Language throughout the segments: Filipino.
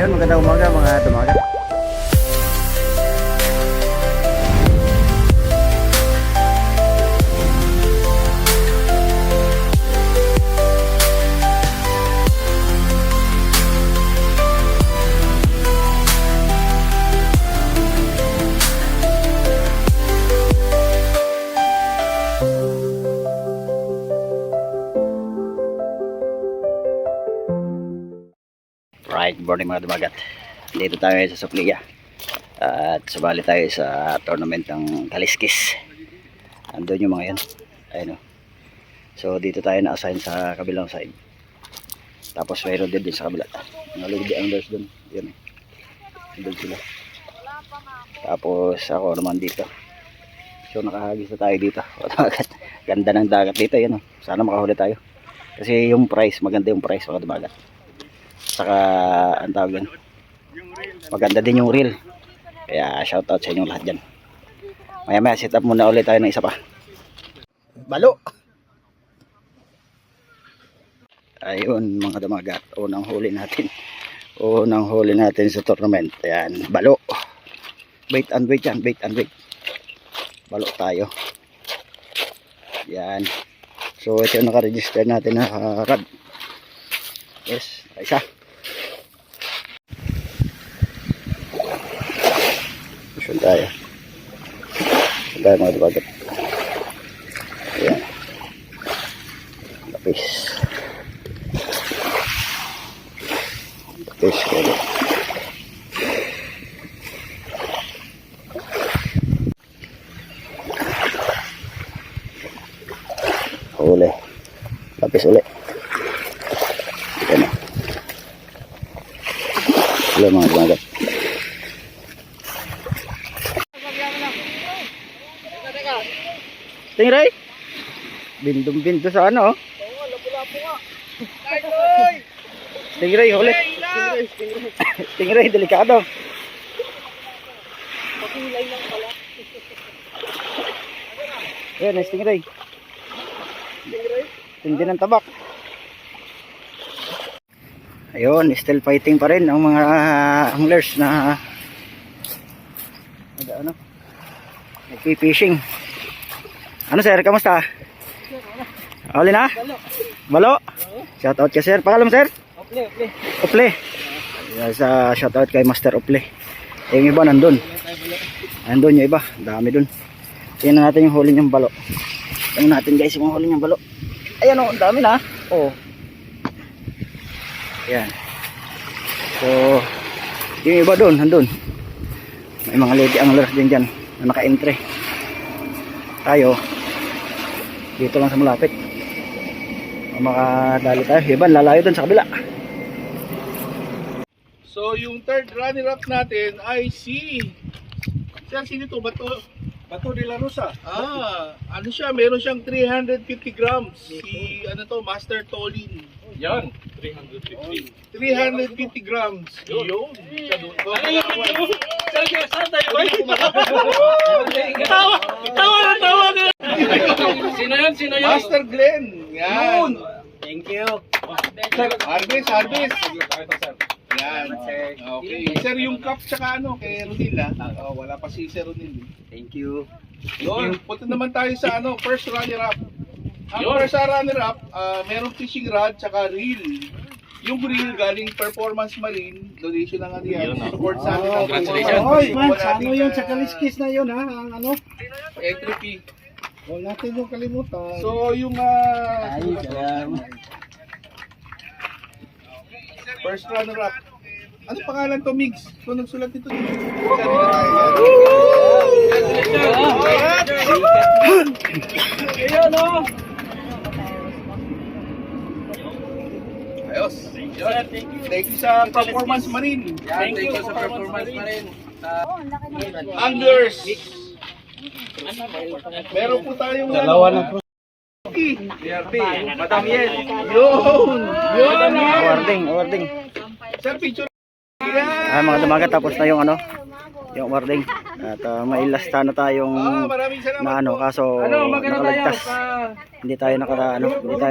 Ayun, magandang umaga mga dumagat. Right, good morning mga dumagat. Dito tayo sa Supliya. At sumali tayo sa tournament ng Kaliskis. Andun yung mga yan. Ayun o. So dito tayo na-assign sa kabilang side. Tapos mayroon din sa kabila. Mga lady anglers dun. Yun eh. Andun sila. Tapos ako naman dito. So nakahagis na tayo dito. Ganda ng dagat dito. Yan o. Sana makahuli tayo. Kasi yung price, maganda yung price mga dumagat. Saka ang tawag yan, maganda din yung reel. Kaya shoutout sa inyong lahat dyan. Maya maya set up muna ulit tayo ng isa pa. Balo! Ayun mga damagat, unang huli natin. Unang huli natin sa tournament. Ayan, balo. Bait and wait yan, bait and wait. Balo tayo. Yan. So ito yung nakaregister natin na rad. Yes, isa. Pusun tayo. Pusun tayo mga dumagat. Ayan. Lapis. Lapis kaya. Huli. Lapis ulit. Ayan. Huli mga dumagat. Stingray? Bindong-bindo sa ano? Oo, lapu-lapu nga. Stingray, huli. Stingray, delikado. Pakilay lang pala. Ayan, stingray. Tindi ng tabak. Ayun, still fighting pa rin ang mga anglers na ano? Nagpi-fishing. Ano sir, kamusta? Huli na? Balo. Shout out kay sir. Pangalan mo sir? Ople, ople. Ople. Sa shout out kay Master Ople. Yung iba nandun. Nandun yung iba. Dami dun. Tingnan natin yung huli niyang balo. Tingnan natin guys yung huli niyang balo. Ayan o, dami na. Oh. Ayan. So, yung iba dun, nandun. May mga lady anglers din dyan na naka-entry. Tayo dito lang sa malapit. Makadali tayo. Iban, lalayo dun sa kabila. So, yung third runner-up natin ay si... Sino ito? Bato de la Rosa. Ano siya? Meron siyang 350 grams. Si, ano to? Master Tolin. Yan, 350. 350 grams. Yun. Siya doon. Saan tayo ba? Tawa na tawa na. Sino yun? Sino yun? Master Glenn. Yan. Thank you. Harvest. Yan. Okay. Sir, yung cup tsaka ano, kay Rodil wala pa si Sir Rodil. Thank you. Yun, punta naman tayo sa ano, first runner-up. Ang Yun. first runner-up, merong fishing rod tsaka reel. Yung reel galing Performance Marine, donation ng ano yan. Yun, Support sa amin. Congratulations. Hoy, man, ano yun sa Kaliskis na yun ha? Ang ano? Entry fee. Huwag natin yung kalimutan. So, yung first runner-up. Ano pangalan to, Migs? So, nagsulat nito. Ayos. Thank you sa Performance Marine. Thank you sa performance pa rin. Anglers. Meron po tayong Dalawa na po. DRT. Madam Yen. Yun. Awarding. Sir, picture. Mga dumagat, tapos na yung ano, yung awarding. At may lasta na tayong Maraming salamat. na ano, kaso Magkano tayo? nakaligtas. Hindi tayo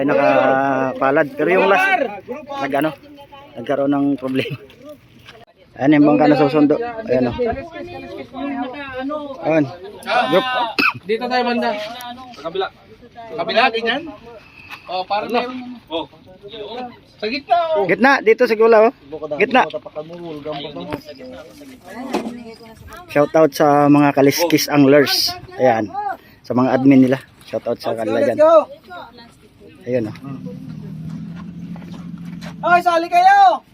nakapalad. Pero yung last nagkaroon ng problema. Ayan yung bangka na susundo. Ayan o. Ayan. Yup. Dito tayo banda. Sa kabila. Kabila, ganyan. Oh, para meron. Oh. Sa gitna, oh. Gitna, dito sa gula oh. Gitna. Shoutout sa mga Kaliskis Anglers. Ayan. Sa mga admin nila. Shoutout sa kanila dyan. Ayun oh. Ay, sali kayo!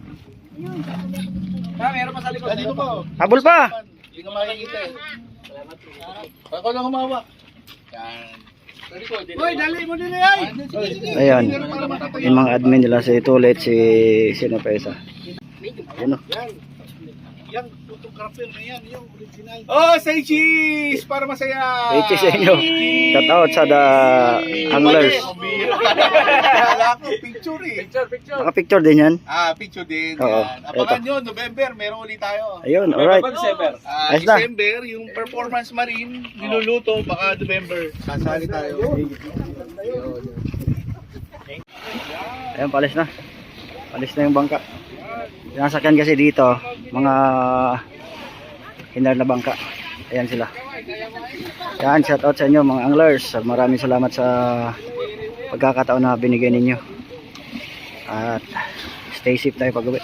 Meron pa sa likod. Dito po. Habol pa. Hindi ka makikita eh. Ako lang humawak. Yan. Uy, dali mo din yan. Ayan. Yung mga admin nila si Tulit, si sino pa isa. Ayun oh. Yung photographer na yan, yung original. Oh, say cheese! Para masaya! Hey, cheese sa inyo. Shoutout sa the anglers. Kala ko, picture eh. Naka-picture din yan. Ah, picture din. Oo, Yan. Abangan eto. nyo, November, meron ulit tayo. Ayun, alright. Ayos na. December, yung performance marine, niluluto, baka November. Sasali tayo. Ayun, palis na. Palis na yung bangka. Sinasakyan kasi dito, mga hinar na bangka. Ayan sila. Yan, shout out sa inyo mga anglers. Maraming salamat sa pagkakataon na binigay ninyo. At stay safe tayo pag-uwi.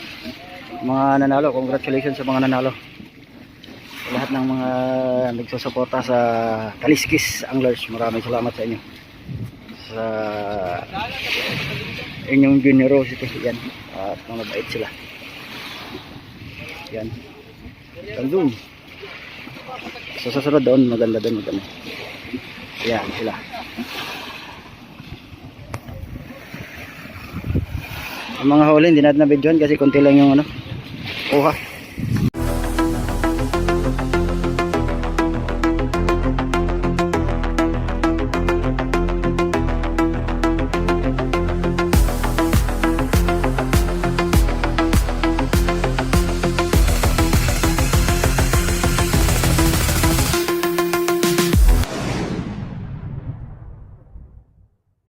Mga nanalo, congratulations sa mga nanalo. Sa lahat ng mga nagsusuporta sa Kaliskis Anglers, maraming salamat sa inyo. Sa inyong generosity. Yan. At mga bait sila. Yan. Tandun. So susunod doon, maganda doon, maganda. Yan sila. Yung mga huli, hindi natin na-videoan kasi konti lang yung ano, kuha.